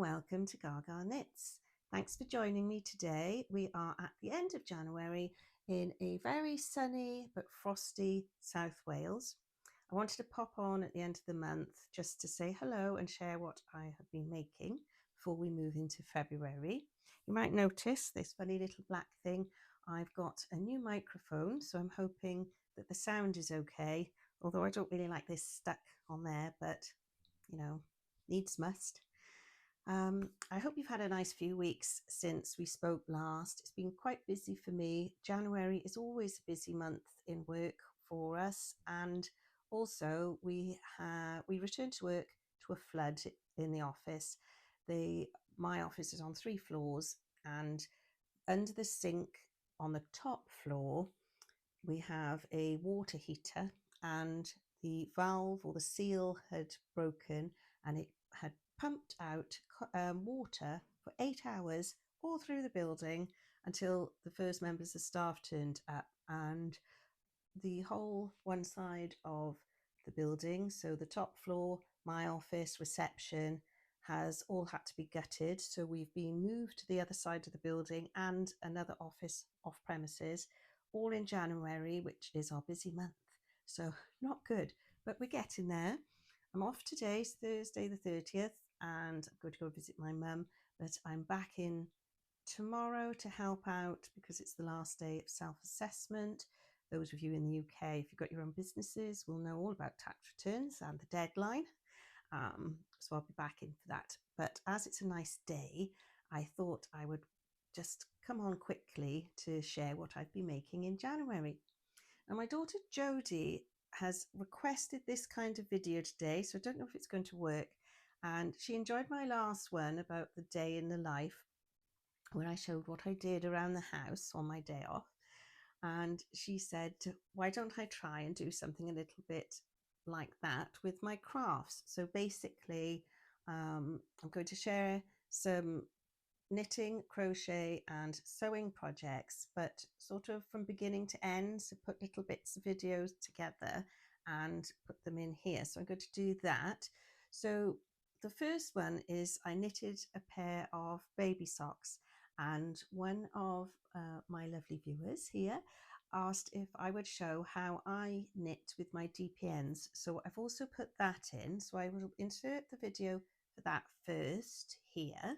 welcome to Gaga Knits. Thanks for joining me today. We are at the end of January in a very sunny but frosty South Wales. I wanted to pop on at the end of the month just to say hello and share what I have been making before we move into February. You might notice this funny little black thing. I've got a new microphone, so I'm hoping that the sound is okay, although I don't really like this stuck on there, but you know, needs must. I hope you've had a nice few weeks since we spoke last. It's been quite busy for me. January is always a busy month in work for us, and also we returned to work to a flood in the office. My office is on 3 floors, and under the sink on the top floor we have a water heater, and the valve or the seal had broken, and it had pumped out water for 8 hours all through the building until the first members of staff turned up, and the whole one side of the building, so the top floor, my office, reception, has all had to be gutted. So we've been moved to the other side of the building and another office off premises, all in January, which is our busy month. So not good, but we're getting there. I'm off today, it's Thursday the 30th, and I'm going to go visit my mum, but I'm back in tomorrow to help out because it's the last day of self-assessment. Those of you in the UK, if you've got your own businesses, will know all about tax returns and the deadline. So I'll be back in for that. But as it's a nice day, I thought I would just come on quickly to share what I've been making in January. And my daughter Jodie has requested this kind of video today, so I don't know if it's going to work. And she enjoyed my last one about the day in the life, when I showed what I did around the house on my day off. And she said, why don't I try and do something a little bit like that with my crafts? So basically, I'm going to share some knitting, crochet and sewing projects, but sort of from beginning to end. So put little bits of videos together and put them in here. So I'm going to do that. So the first one is I knitted a pair of baby socks, and one of my lovely viewers here asked if I would show how I knit with my DPNs. So I've also put that in. So I will insert the video for that first here.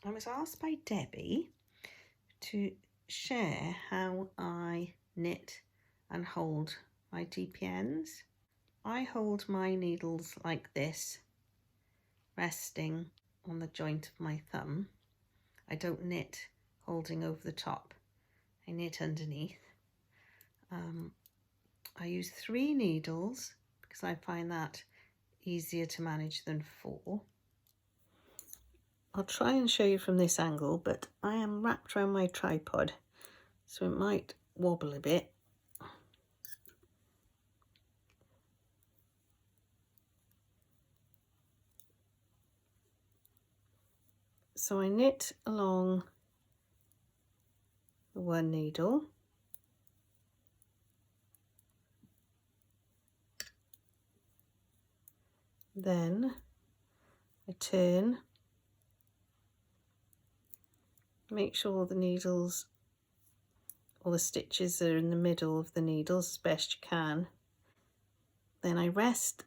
I was asked by Debbie to share how I knit and hold my DPNs. I hold my needles like this, resting on the joint of my thumb. I don't knit holding over the top, I knit underneath. I use 3 needles because I find that easier to manage than 4. I'll try and show you from this angle, but I am wrapped around my tripod, so it might wobble a bit. So I knit along the one needle, then I turn, make sure the needles or the stitches are in the middle of the needles as best you can. Then I rest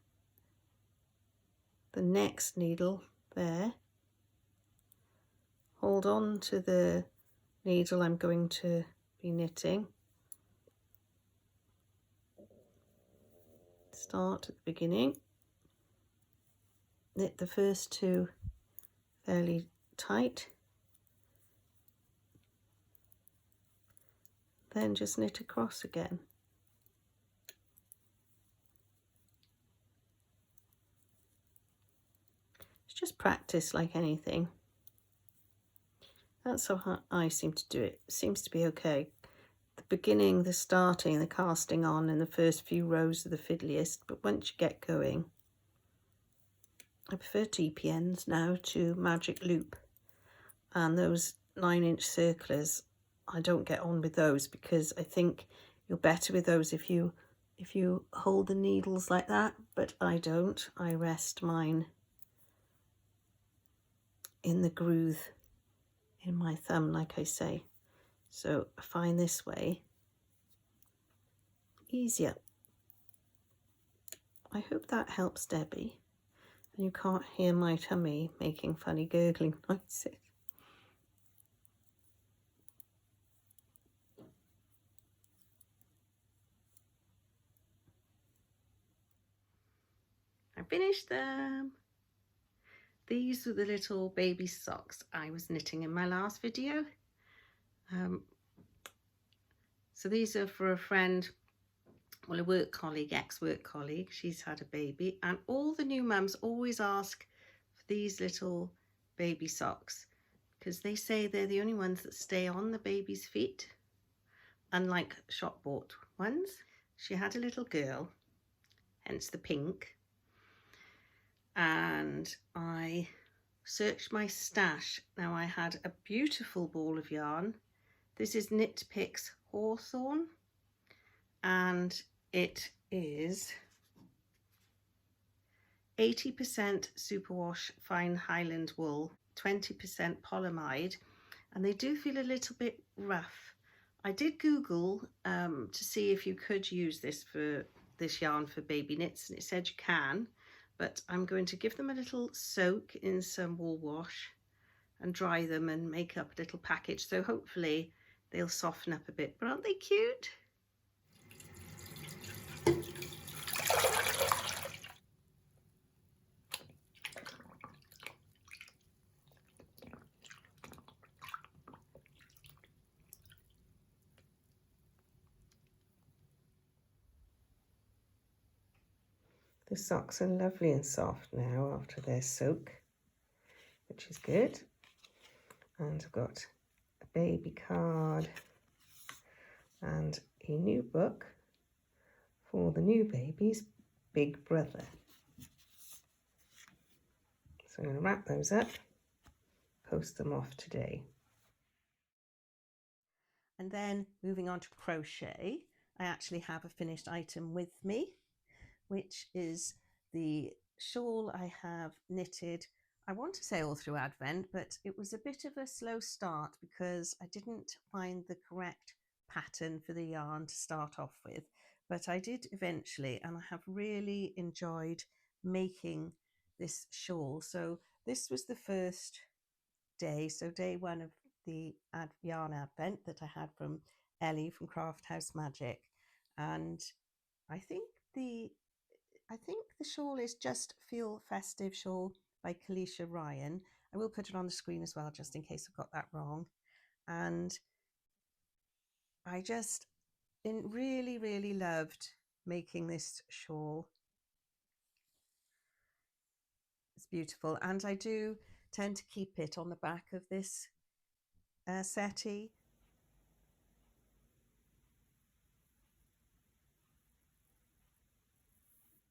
the next needle there, hold on to the needle I'm going to be knitting, start at the beginning, knit the first 2 fairly tight, then just knit across again. It's just practice like anything. That's how I seem to do it. It seems to be okay. The beginning, the starting, the casting on, and the first few rows are the fiddliest, but once you get going, I prefer DPNs now to magic loop, and those 9-inch circlers, I don't get on with those because I think you're better with those if you hold the needles like that, but I don't. I rest mine in the groove in my thumb, like I say. So I find this way easier. I hope that helps Debbie. And you can't hear my tummy making funny gurgling noises. I finished them. These were the little baby socks I was knitting in my last video. So these are for a friend, well, a work colleague, ex-work colleague. She's had a baby, and all the new mums always ask for these little baby socks because they say they're the only ones that stay on the baby's feet, unlike shop bought ones. She had a little girl, hence the pink, and I searched my stash. Now I had a beautiful ball of yarn. This is Knit Picks Hawthorn, and it is 80% superwash fine Highland wool, 20% polyamide, and they do feel a little bit rough. I did Google to see if you could use this yarn for baby knits, and it said you can, but I'm going to give them a little soak in some wool wash and dry them and make up a little package, so hopefully they'll soften up a bit. But aren't they cute? The socks are lovely and soft now after their soak, which is good. And I've got a baby card and a new book for the new baby's big brother. So I'm going to wrap those up, post them off today. And then moving on to crochet, I actually have a finished item with me, which is the shawl I have knitted, I want to say all through Advent, but it was a bit of a slow start because I didn't find the correct pattern for the yarn to start off with, but I did eventually, and I have really enjoyed making this shawl. So this was the first day, so day one of the yarn Advent that I had from Ellie from Craft House Magic, and I think the shawl is Just Feel Festive Shawl by Caleisha Ryan. I will put it on the screen as well, just in case I've got that wrong. And I just really, really loved making this shawl. It's beautiful. And I do tend to keep it on the back of this settee.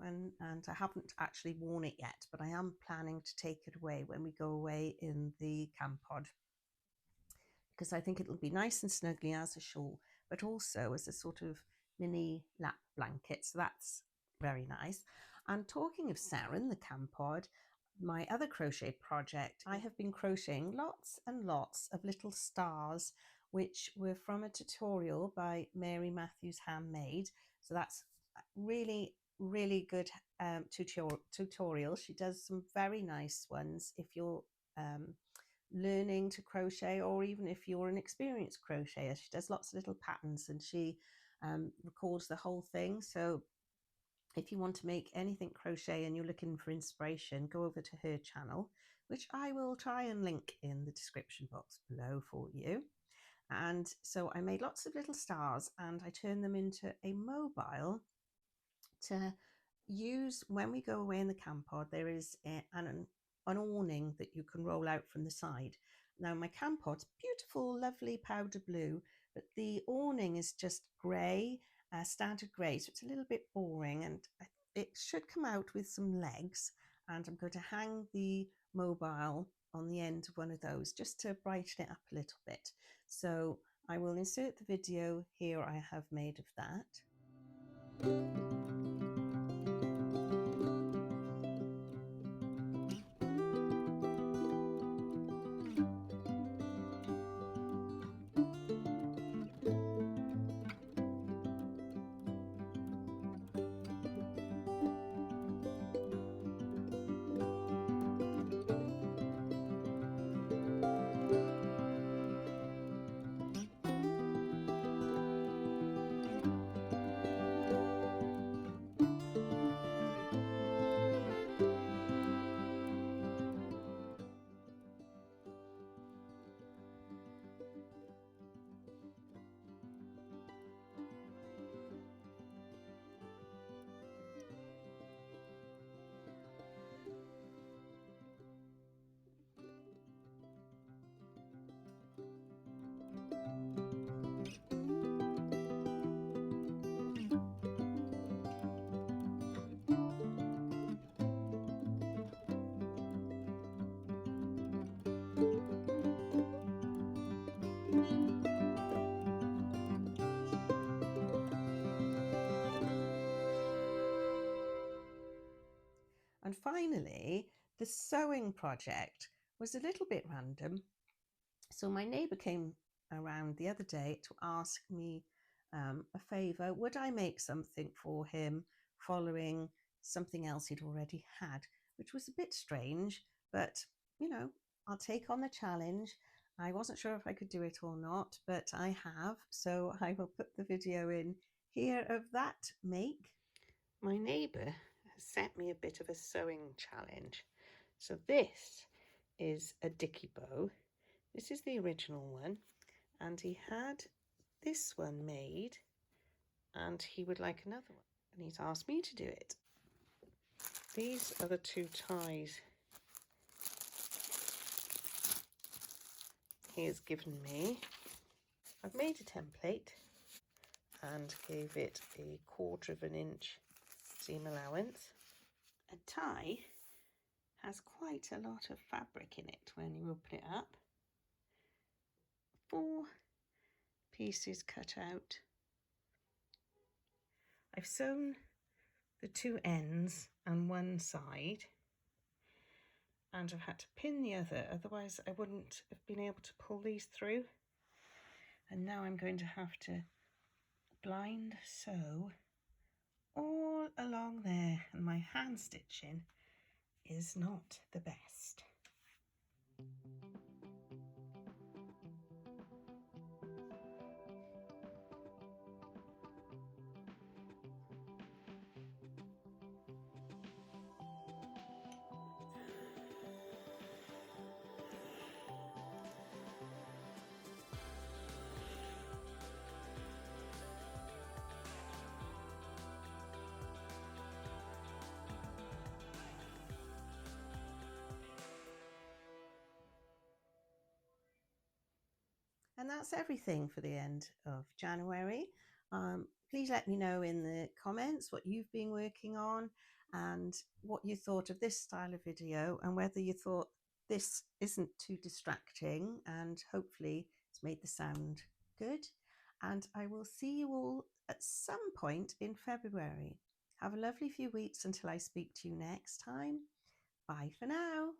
And I haven't actually worn it yet, but I am planning to take it away when we go away in the camp pod, because I think it'll be nice and snuggly as a shawl, but also as a sort of mini lap blanket. So that's very nice. And talking of Saren, the camp pod, my other crochet project, I have been crocheting lots and lots of little stars, which were from a tutorial by Mary Matthews Handmade. So that's really good tutorial. She does some very nice ones if you're learning to crochet, or even if you're an experienced crocheter. She does lots of little patterns, and she records the whole thing. So if you want to make anything crochet and you're looking for inspiration, go over to her channel, which I will try and link in the description box below for you. And so I made lots of little stars, and I turned them into a mobile to use when we go away in the camp pod. There is an awning that you can roll out from the side. Now my camp pod's beautiful, lovely powder blue, but the awning is just grey, standard grey, so it's a little bit boring, and it should come out with some legs, and I'm going to hang the mobile on the end of one of those just to brighten it up a little bit. So I will insert the video here I have made of that. And finally, the sewing project was a little bit random. So my neighbour came around the other day to ask me a favour. Would I make something for him following something else he'd already had, which was a bit strange, but you know, I'll take on the challenge. I wasn't sure if I could do it or not, but I have. So I will put the video in here of that make. My neighbour has set me a bit of a sewing challenge. So this is a dicky bow. This is the original one, and he had this one made and he would like another one, and he's asked me to do it. These are the two ties he has given me. I've made a template and gave it a 1/4 inch seam allowance. A tie has quite a lot of fabric in it when you open it up. 4 pieces cut out. I've sewn the 2 ends and one side, and I've had to pin the other, otherwise I wouldn't have been able to pull these through. And now I'm going to have to blind sew all along there, and my hand stitching is not the best. And that's everything for the end of January. Please let me know in the comments what you've been working on and what you thought of this style of video, and whether you thought this isn't too distracting, and hopefully it's made the sound good. And I will see you all at some point in February. Have a lovely few weeks until I speak to you next time. Bye for now.